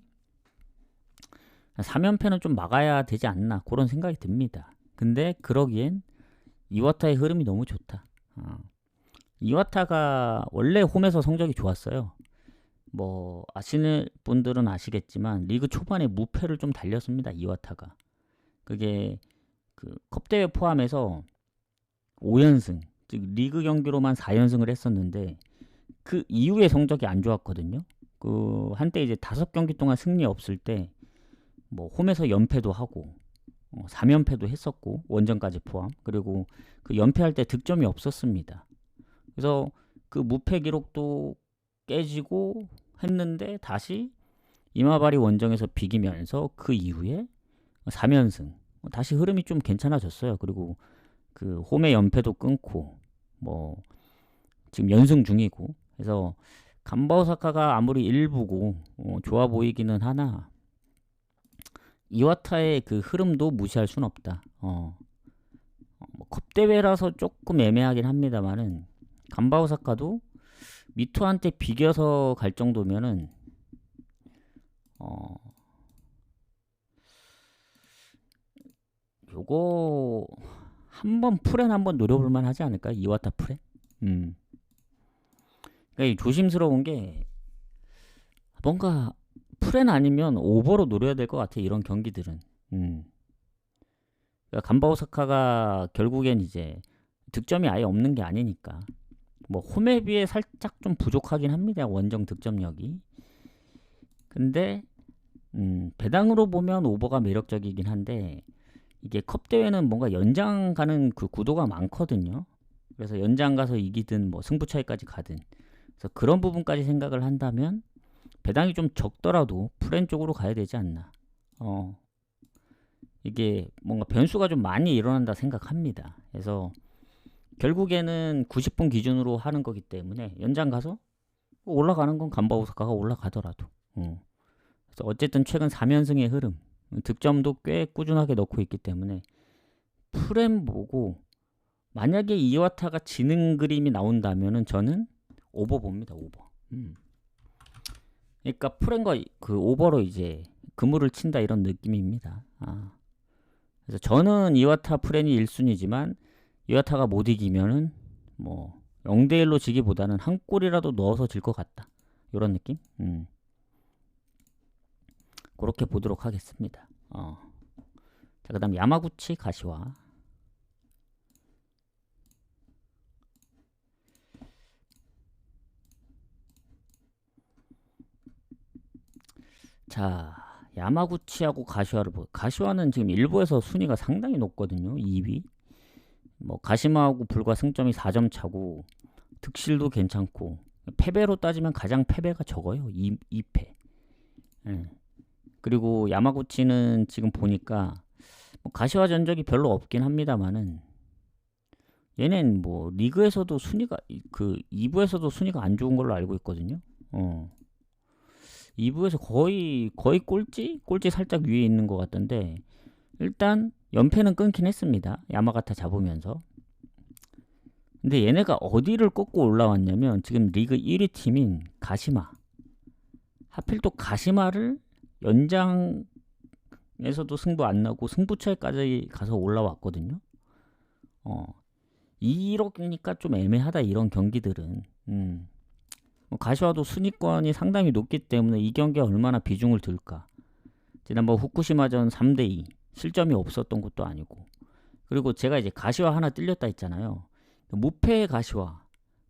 Speaker 1: 3연패는 좀 막아야 되지 않나 그런 생각이 듭니다. 근데 그러기엔 이와타의 흐름이 너무 좋다. 이와타가 원래 홈에서 성적이 좋았어요. 뭐 아시는 분들은 아시겠지만 리그 초반에 무패를 좀 달렸습니다. 이와타가. 그게 그 컵대회 포함해서 5연승, 즉 리그 경기로만 4연승을 했었는데 그 이후에 성적이 안 좋았거든요. 그 한때 이제 5경기 동안 승리 없을 때 뭐 홈에서 연패도 하고 3연패도 했었고 원정까지 포함. 그리고 그 연패할 때 득점이 없었습니다. 그래서 그 무패 기록도 깨지고 했는데 다시 이마바리 원정에서 비기면서 그 이후에 3연승 다시 흐름이 좀 괜찮아졌어요. 그리고 그 홈의 연패도 끊고 뭐 지금 연승 중이고 그래서 간바오사카가 아무리 일부고 좋아 보이기는 하나 이와타의 그 흐름도 무시할 순 없다. 뭐 컵대회라서 조금 애매하긴 합니다만은 간바오사카도 미토한테 비겨서 갈 정도면은 요거 한번 프렌 한번 노려볼만 하지 않을까? 이와타 프렌? 그러니까 조심스러운 게 뭔가 프렌 아니면 오버로 노려야 될 것 같아. 이런 경기들은. 그러니까 간바오사카가 결국엔 이제 득점이 아예 없는 게 아니니까. 뭐 홈에 비해 살짝 좀 부족하긴 합니다. 원정 득점력이. 근데 배당으로 보면 오버가 매력적이긴 한데 이게 컵 대회는 뭔가 연장 가는 그 구도가 많거든요. 그래서 연장 가서 이기든 뭐 승부 차이까지 가든. 그래서 그런 부분까지 생각을 한다면 배당이 좀 적더라도 프렌 쪽으로 가야 되지 않나. 이게 뭔가 변수가 좀 많이 일어난다 생각합니다. 그래서 결국에는 90분 기준으로 하는 거기 때문에 연장 가서 올라가는 건 간바오사카가 올라가더라도. 그래서 어쨌든 최근 3연승의 흐름, 득점도 꽤 꾸준하게 넣고 있기 때문에 프렌 보고 만약에 이와타가 지는 그림이 나온다면은 저는 오버 봅니다. 오버. 그러니까 프렌과 그 오버로 이제 그물을 친다 이런 느낌입니다. 그래서 저는 이와타 프렌이 1순위지만 이와타가 못 이기면은 뭐 0대1로 지기보다는 한 골이라도 넣어서 질 것 같다. 이런 느낌? 그렇게 보도록 하겠습니다. 자, 그 다음 야마구치 가시와. 자, 야마구치하고 가시화를 가시화는 지금 일부에서 순위가 상당히 높거든요. 2위. 뭐 가시마하고 불과 승점이 4점 차고 득실도 괜찮고 패배로 따지면 가장 패배가 적어요. 2패. 예. 그리고 야마구치는 지금 보니까 뭐 가시화 전적이 별로 없긴 합니다만은 얘는 뭐 리그에서도 순위가 2부에서도 순위가 안 좋은 걸로 알고 있거든요. 2부에서 거의 꼴찌 살짝 위에 있는 것 같던데 일단 연패는 끊긴 했습니다. 야마가타 잡으면서. 근데 얘네가 어디를 꺾고 올라왔냐면 지금 리그 1위 팀인 가시마. 하필 또 가시마를 연장에서도 승부 안 나고 승부차이까지 가서 올라왔거든요. 이러니까 좀 애매하다 이런 경기들은. 가시화도 순위권이 상당히 높기 때문에 이 경기에 얼마나 비중을 둘까. 지난번 후쿠시마전 3대2 실점이 없었던 것도 아니고. 그리고 제가 이제 가시화 하나 뜰렸다 했잖아요. 무패의 가시화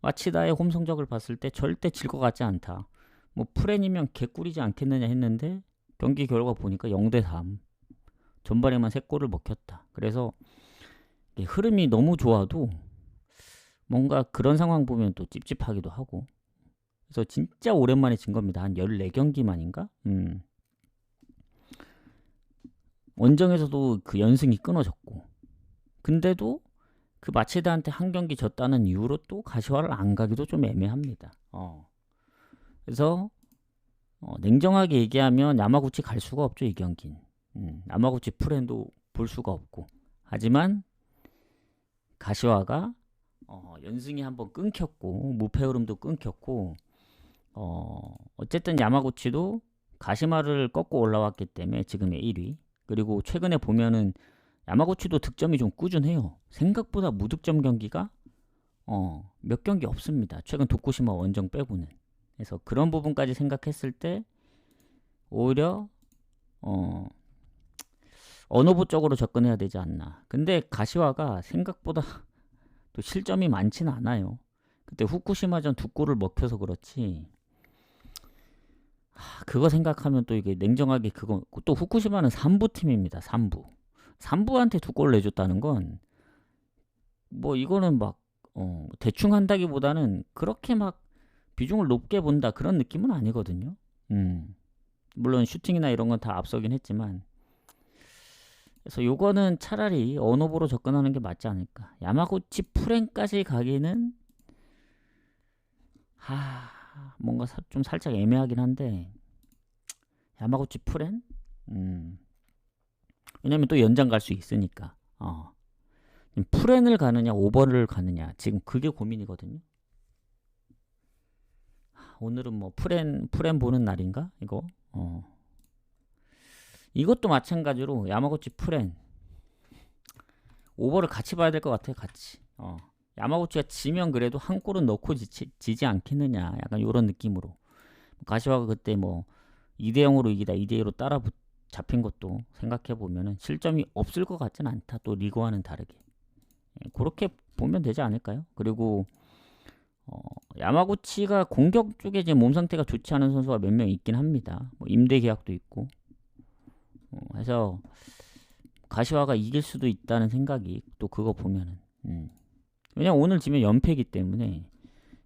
Speaker 1: 마치다의 홈 성적을 봤을 때 절대 질 것 같지 않다. 뭐 프렌이면 개꿀이지 않겠느냐 했는데 경기 결과 보니까 0대3 전반에만 3골을 먹혔다. 그래서 흐름이 너무 좋아도 뭔가 그런 상황 보면 또 찝찝하기도 하고. 그래서 진짜 오랜만에 진 겁니다. 한 14경기 만인가? 원정에서도 그 연승이 끊어졌고 근데도 그 마체다한테 한 경기 졌다는 이유로 또 가시화를 안 가기도 좀 애매합니다. 그래서 냉정하게 얘기하면 야마구치 갈 수가 없죠. 이 경기는. 야마구치 프렌도 볼 수가 없고. 하지만 가시화가 연승이 한번 끊겼고 무패 흐름도 끊겼고 어쨌든 야마구치도 가시마를 꺾고 올라왔기 때문에 지금의 1위. 그리고 최근에 보면은 야마구치도 득점이 좀 꾸준해요. 생각보다 무득점 경기가 몇 경기 없습니다. 최근 도쿠시마 원정 빼고는. 그래서 그런 부분까지 생각했을 때 오히려 언어부 쪽으로 접근해야 되지 않나. 근데 가시화가 생각보다 또 실점이 많지는 않아요. 그때 후쿠시마전 2골을 먹혀서 그렇지. 그거 생각하면 또 이게 냉정하게 그거 또 후쿠시마는 3부 팀입니다. 3부한테 2골 내줬다는 건 뭐 이거는 막 대충 한다기보다는 그렇게 막 비중을 높게 본다 그런 느낌은 아니거든요. 물론 슈팅이나 이런 건 다 앞서긴 했지만 그래서 요거는 차라리 언어보로 접근하는 게 맞지 않을까. 야마구치 프렌까지 가기는 뭔가 좀 살짝 애매하긴 한데 야마구치 프렌? 왜냐면 또 연장 갈 수 있으니까. 프렌을 가느냐 오버를 가느냐 지금 그게 고민이거든요. 오늘은 뭐 프렌 보는 날인가 이거. 이것도 마찬가지로 야마구치 프렌 오버를 같이 봐야 될 것 같아요. 같이. 야마구치가 지면 그래도 한 골은 넣고 지지 않겠느냐 약간 이런 느낌으로. 가시화가 그때 뭐 2대0으로 이기다 2대2로 따라 잡힌 것도 생각해보면 실점이 없을 것 같진 않다. 또 리그와는 다르게. 그렇게 보면 되지 않을까요? 그리고 야마구치가 공격 쪽에 이제 몸 상태가 좋지 않은 선수가 몇 명 있긴 합니다. 뭐 임대 계약도 있고. 해서 가시화가 이길 수도 있다는 생각이 또 그거 보면은. 왜냐면 오늘 지면 연패이기 때문에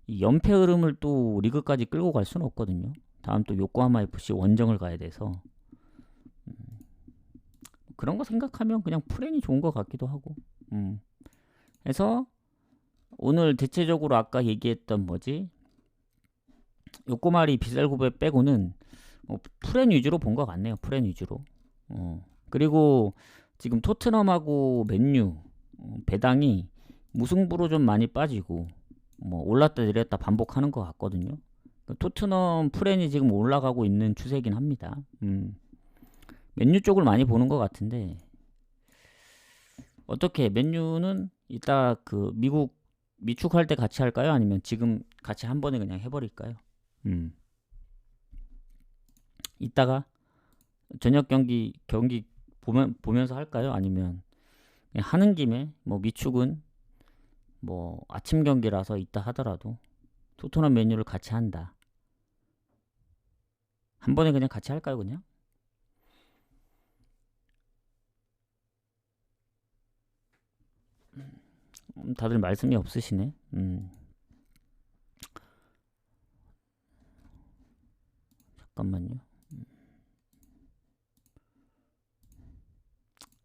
Speaker 1: 이 연패 흐름을 또 리그까지 끌고 갈 수는 없거든요. 다음 또 요코하마 FC 원정을 가야 돼서 그런 거 생각하면 그냥 프렌이 좋은 것 같기도 하고. 그래서 오늘 대체적으로 아까 얘기했던 요코마리 비쌀고베 빼고는 프렌 위주로 본 것 같네요. 프렌 위주로. 그리고 지금 토트넘하고 맨유 배당이 무승부로 좀 많이 빠지고 뭐 올랐다 내렸다 반복하는 것 같거든요. 토트넘 프렌이 지금 올라가고 있는 추세긴 합니다. 맨유 쪽을 많이 보는 것 같은데 어떻게 맨유는 이따 그 미국 미축할 때 같이 할까요? 아니면 지금 같이 한 번에 그냥 해버릴까요? 이따가 저녁 경기 보면서 할까요? 아니면 그냥 하는 김에 뭐 미축은 뭐 아침 경기라서 이따 하더라도 토트넘 맨유를 같이 한다. 한 번에 그냥 같이 할까요, 그냥? 다들 말씀이 없으시네. 잠깐만요.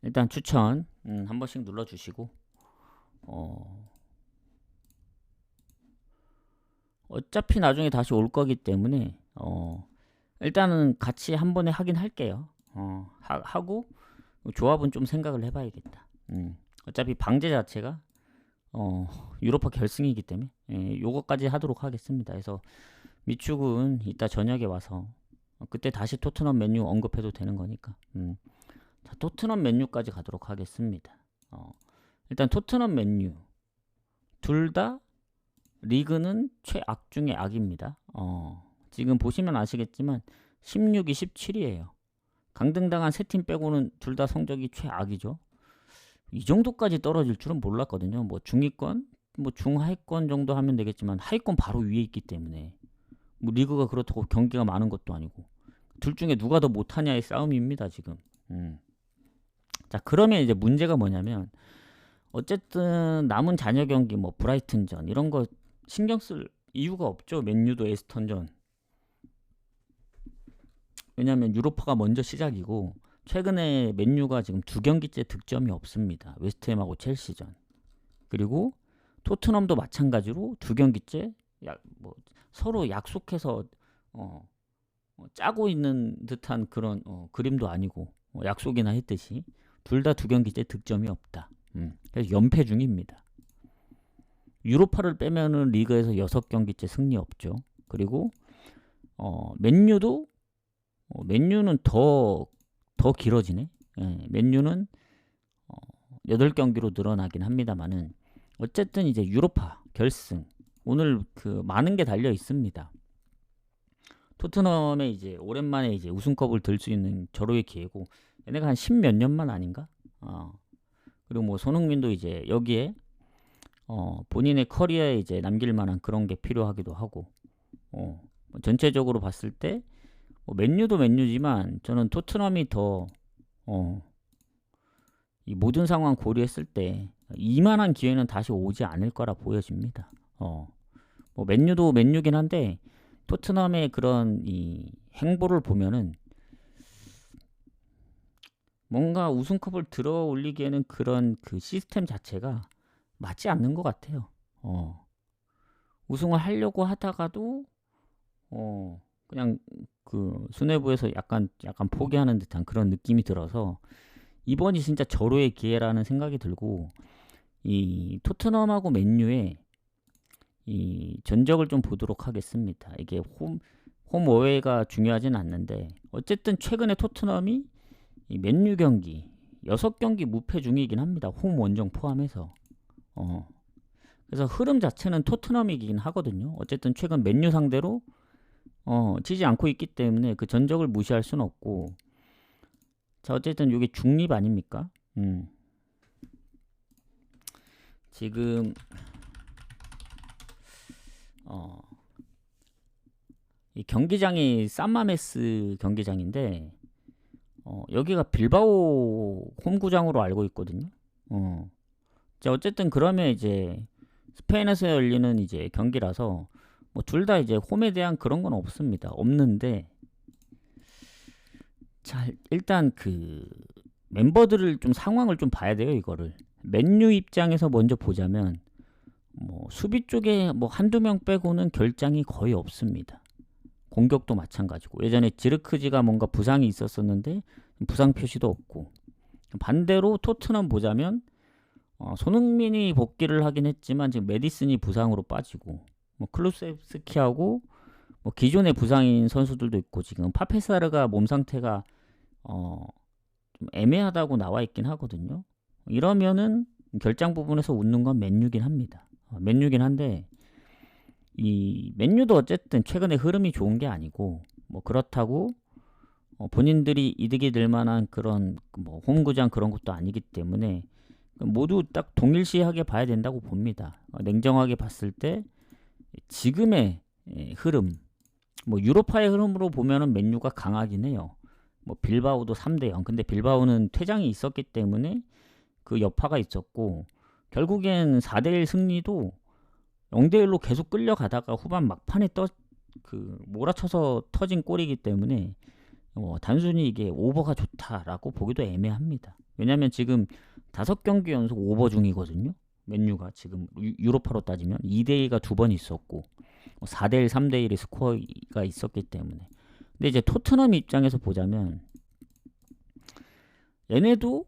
Speaker 1: 일단 추천 한 번씩 눌러주시고 어차피 나중에 다시 올 거기 때문에 일단은 같이 한 번에 하긴 할게요. 하고 조합은 좀 생각을 해봐야겠다. 어차피 방제 자체가 유로파 결승이기 때문에 요거까지 하도록 하겠습니다. 그래서 미축은 이따 저녁에 와서 그때 다시 토트넘 맨유 언급해도 되는 거니까 자, 토트넘 맨유까지 가도록 하겠습니다. 일단 토트넘 맨유 둘 다 리그는 최악 중의 악입니다. 지금 보시면 아시겠지만 16위 17위에요. 강등당한 세 팀 빼고는 둘 다 성적이 최악이죠. 이 정도까지 떨어질 줄은 몰랐거든요. 뭐 중위권, 뭐 중하위권 정도 하면 되겠지만 하위권 바로 위에 있기 때문에 뭐 리그가 그렇다고 경기가 많은 것도 아니고 둘 중에 누가 더 못하냐의 싸움입니다 지금. 자, 그러면 이제 문제가 뭐냐면 어쨌든 남은 잔여 경기 뭐 브라이튼전 이런 거 신경 쓸 이유가 없죠. 맨유도 에스턴전. 왜냐면 유로파가 먼저 시작이고 최근에 맨유가 지금 두 경기째 득점이 없습니다. 웨스트햄하고 첼시전. 그리고 토트넘도 마찬가지로 두 경기째 뭐 서로 약속해서 짜고 있는 듯한 그런 그림도 아니고 약속이나 했듯이 둘 다 두 경기째 득점이 없다. 그래서 연패 중입니다. 유로파를 빼면은 리그에서 6경기째 승리 없죠. 그리고 맨유도 맨유는 더 길어지네. 맨유는 8경기로 늘어나긴 합니다만은 어쨌든 이제 유로파 결승 오늘 그 많은 게 달려 있습니다. 토트넘에 이제 오랜만에 이제 우승컵을 들 수 있는 절호의 기회고 얘네가 한 10몇 년만 아닌가? 그리고 뭐 손흥민도 이제 여기에 본인의 커리어에 이제 남길 만한 그런 게 필요하기도 하고 전체적으로 봤을 때 맨유도 맨유지만 저는 토트넘이 더 이 모든 상황 고려했을 때 이만한 기회는 다시 오지 않을 거라 보여집니다. 뭐 맨유도 맨유긴 한데 토트넘의 그런 이 행보를 보면은 뭔가 우승컵을 들어 올리기에는 그런 그 시스템 자체가 맞지 않는 것 같아요. 우승을 하려고 하다가도 그냥 그 수뇌부에서 약간 포기하는 듯한 그런 느낌이 들어서 이번이 진짜 절호의 기회라는 생각이 들고 이 토트넘하고 맨유의 이 전적을 좀 보도록 하겠습니다. 이게 홈 어웨이가 중요하진 않는데 어쨌든 최근에 토트넘이 이 맨유 경기 6경기 무패 중이긴 합니다. 홈 원정 포함해서. 그래서 흐름 자체는 토트넘이긴 하거든요. 어쨌든 최근 맨유 상대로 지지 않고 있기 때문에 그 전적을 무시할 수는 없고 자 어쨌든 이게 중립 아닙니까? 지금 이 경기장이 산마메스 경기장인데 여기가 빌바오 홈구장으로 알고 있거든요. 자 어쨌든 그러면 이제 스페인에서 열리는 이제 경기라서 뭐 둘 다 이제 홈에 대한 그런 건 없습니다. 없는데 자 일단 그 멤버들을 좀 상황을 좀 봐야 돼요. 이거를 맨유 입장에서 먼저 보자면 뭐 수비 쪽에 뭐 한두 명 빼고는 결장이 거의 없습니다. 공격도 마찬가지고 예전에 지르크지가 뭔가 부상이 있었었는데 부상 표시도 없고 반대로 토트넘 보자면 손흥민이 복귀를 하긴 했지만 지금 메디슨이 부상으로 빠지고 뭐 클루세스키하고 뭐 기존의 부상인 선수들도 있고 지금 파페사르가 몸 상태가 좀 애매하다고 나와 있긴 하거든요. 이러면은 결장 부분에서 웃는 건 맨유긴 합니다. 맨유긴 한데 이 맨유도 어쨌든 최근에 흐름이 좋은 게 아니고 뭐 그렇다고 본인들이 이득이 될 만한 그런 뭐 홈구장 그런 것도 아니기 때문에 모두 딱 동일시하게 봐야 된다고 봅니다. 냉정하게 봤을 때 지금의 흐름 뭐 유로파의 흐름으로 보면은 맨유가 강하긴 해요. 뭐 빌바오도 3대0. 근데 빌바오는 퇴장이 있었기 때문에 그 여파가 있었고 결국엔 4대1 승리도 0대1로 계속 끌려가다가 후반 막판에 몰아쳐서 터진 골이기 때문에 단순히 이게 오버가 좋다라고 보기도 애매합니다. 왜냐면 지금 5경기 연속 오버 중이거든요. 맨유가 지금 유로파로 따지면 2대2가 2번 있었고 4대1, 3대1의 스코어가 있었기 때문에. 근데 이제 토트넘 입장에서 보자면 얘네도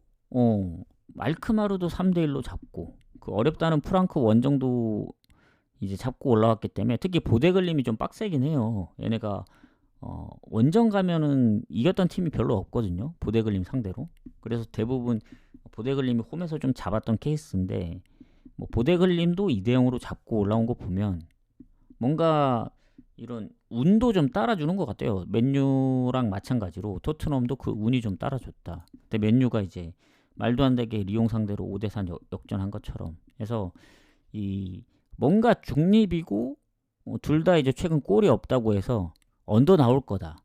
Speaker 1: 말크마르도 3대1로 잡고 그 어렵다는 프랑크 원정도 이제 잡고 올라왔기 때문에 특히 보데글림이 좀 빡세긴 해요. 얘네가 원정 가면은 이겼던 팀이 별로 없거든요. 보데글림 상대로. 그래서 대부분 보데글림이 홈에서 좀 잡았던 케이스인데 뭐 보데글림도 2대0으로 잡고 올라온 거 보면 뭔가 이런 운도 좀 따라주는 것 같아요. 맨유랑 마찬가지로 토트넘도 그 운이 좀 따라줬다. 근데 맨유가 이제 말도 안 되게 리옹 상대로 5대4 역전한 것처럼 해서 이 뭔가 중립이고 둘 다 이제 최근 골이 없다고 해서 언더 나올 거다.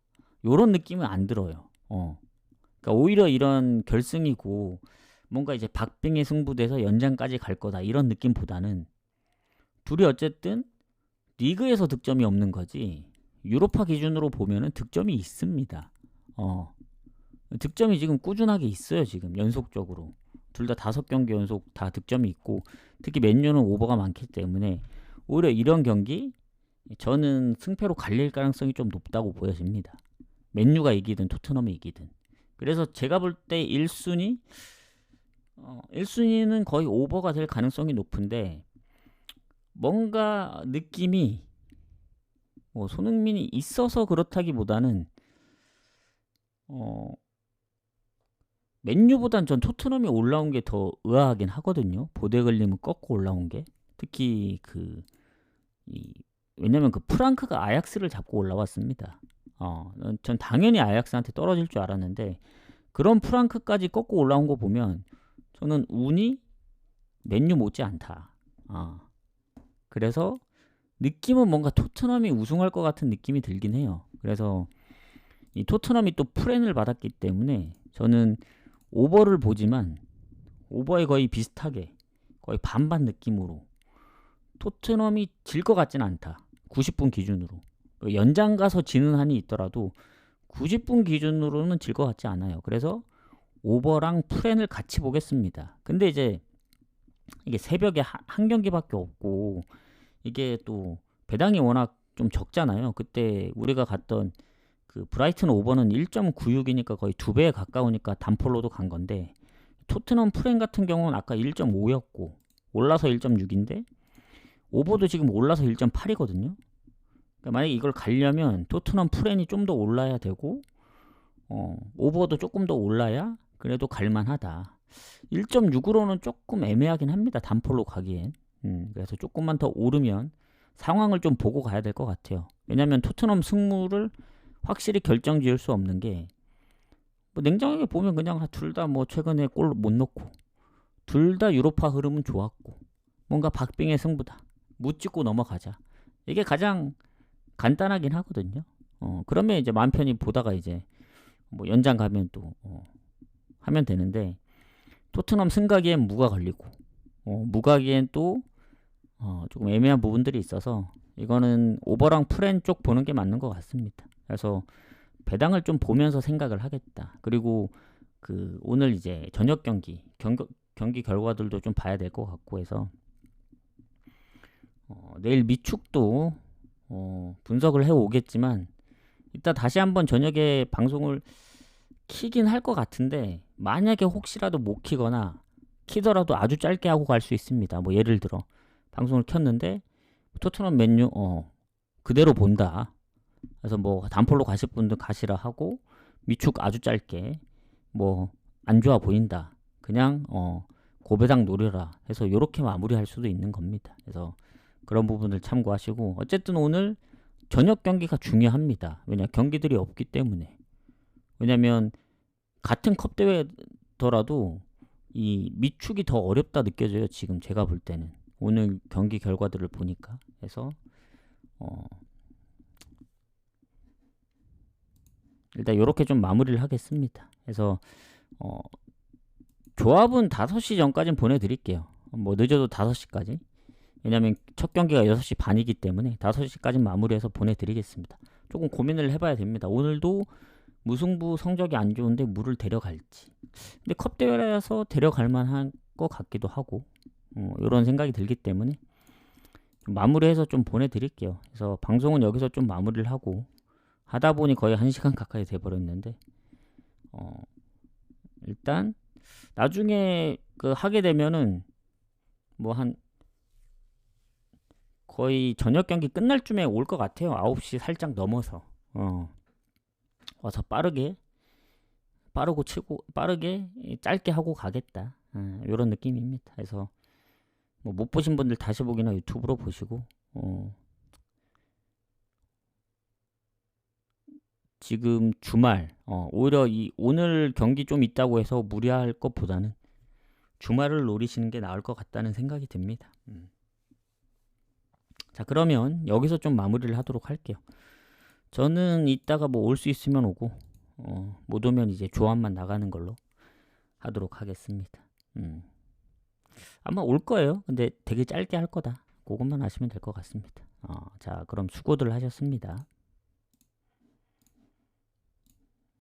Speaker 1: 요런 느낌은 안 들어요. 그러니까 오히려 이런 결승이고 뭔가 이제 박빙의 승부돼서 연장까지 갈 거다. 이런 느낌보다는 둘이 어쨌든 리그에서 득점이 없는 거지 유로파 기준으로 보면은 득점이 있습니다. 득점이 지금 꾸준하게 있어요. 지금 연속적으로 둘 다 5경기 연속 다 득점이 있고 특히 맨유는 오버가 많기 때문에 오히려 이런 경기 저는 승패로 갈릴 가능성이 좀 높다고 보여집니다. 맨유가 이기든 토트넘이 이기든. 그래서 제가 볼 때 1순위는 거의 오버가 될 가능성이 높은데 뭔가 느낌이 손흥민이 있어서 그렇다기보다는 맨유보단 전 토트넘이 올라온 게 더 의아하긴 하거든요. 보데글림은 꺾고 올라온 게 특히 왜냐면 그 프랑크가 아약스를 잡고 올라왔습니다. 전 당연히 아약스한테 떨어질 줄 알았는데 그런 프랑크까지 꺾고 올라온 거 보면 저는 운이 맨유 못지 않다. 그래서 느낌은 뭔가 토트넘이 우승할 것 같은 느낌이 들긴 해요. 그래서 이 토트넘이 또 프렌을 받았기 때문에 저는 오버를 보지만 오버에 거의 비슷하게 거의 반반 느낌으로 토트넘이 질 것 같진 않다. 90분 기준으로. 연장 가서 지는 한이 있더라도 90분 기준으로는 질 것 같지 않아요. 그래서 오버랑 프렌을 같이 보겠습니다. 근데 이제 이게 새벽에 한 경기밖에 없고 이게 또 배당이 워낙 좀 적잖아요. 그때 우리가 갔던 그 브라이튼 오버는 1.96이니까 거의 2배에 가까우니까 단폴로도 간 건데 토트넘 프렌 같은 경우는 아까 1.5였고 올라서 1.6인데 오버도 지금 올라서 1.8이거든요. 그러니까 만약에 이걸 가려면 토트넘 프렌이 좀 더 올라야 되고 오버도 조금 더 올라야 그래도 갈만하다. 1.6으로는 조금 애매하긴 합니다. 단폴로 가기엔. 그래서 조금만 더 오르면 상황을 좀 보고 가야 될 것 같아요. 왜냐면 토트넘 승무를 확실히 결정 지을 수 없는 게 뭐 냉정하게 보면 그냥 둘 다 뭐 최근에 골 못 넣고 둘 다 유로파 흐름은 좋았고 뭔가 박빙의 승부다. 묻찍고 넘어가자. 이게 가장 간단하긴 하거든요. 그러면 이제 마음 편히 보다가 이제 뭐 연장 가면 또 하면 되는데 토트넘 승가기엔 무가 걸리고 무가기엔 또 조금 애매한 부분들이 있어서 이거는 오버랑 프렌 쪽 보는 게 맞는 것 같습니다. 그래서 배당을 좀 보면서 생각을 하겠다. 그리고 그 오늘 이제 저녁 경기 결과들도 좀 봐야 될 것 같고 해서 내일 미축도 분석을 해 오겠지만 이따 다시 한번 저녁에 방송을 키긴 할 것 같은데 만약에 혹시라도 못 키거나 키더라도 아주 짧게 하고 갈 수 있습니다. 뭐 예를 들어 방송을 켰는데 토트넘 맨유 그대로 본다. 그래서 뭐 단폴로 가실 분들 가시라 하고 미축 아주 짧게 뭐 안 좋아 보인다. 그냥 고배당 노려라 해서 요렇게 마무리할 수도 있는 겁니다. 그래서 그런 부분을 참고하시고 어쨌든 오늘 저녁 경기가 중요합니다. 왜냐 경기들이 없기 때문에. 왜냐면 같은 컵 대회더라도 이 미축이 더 어렵다 느껴져요. 지금 제가 볼 때는 오늘 경기 결과들을 보니까. 그래서 일단 요렇게 좀 마무리를 하겠습니다. 그래서 조합은 5시 전까지는 보내드릴게요. 뭐 늦어도 5시까지. 왜냐면 첫 경기가 6시 반이기 때문에 5시까지 마무리해서 보내드리겠습니다. 조금 고민을 해봐야 됩니다. 오늘도 무승부 성적이 안 좋은데 물을 데려갈지. 근데 컵 대회라서 데려갈 만한 것 같기도 하고 이런 생각이 들기 때문에 좀 마무리해서 좀 보내드릴게요. 그래서 방송은 여기서 좀 마무리를 하고 하다 보니 거의 1시간 가까이 돼버렸는데 일단 나중에 그 하게 되면은 뭐 한 거의 저녁 경기 끝날 쯤에 올 것 같아요. 9시 살짝 넘어서 와서 빠르고 치고 빠르게 짧게 하고 가겠다. 이런 느낌입니다. 그래서 뭐 못 보신 분들 다시 보기나 유튜브로 보시고 지금 주말 오히려 오늘 경기 좀 있다고 해서 무리할 것보다는 주말을 노리시는 게 나을 것 같다는 생각이 듭니다. 자, 그러면 여기서 좀 마무리를 하도록 할게요. 저는 이따가 뭐 올 수 있으면 오고 못 오면 이제 조합만 나가는 걸로 하도록 하겠습니다. 아마 올 거예요. 근데 되게 짧게 할 거다. 그것만 아시면 될 것 같습니다. 자, 그럼 수고들 하셨습니다.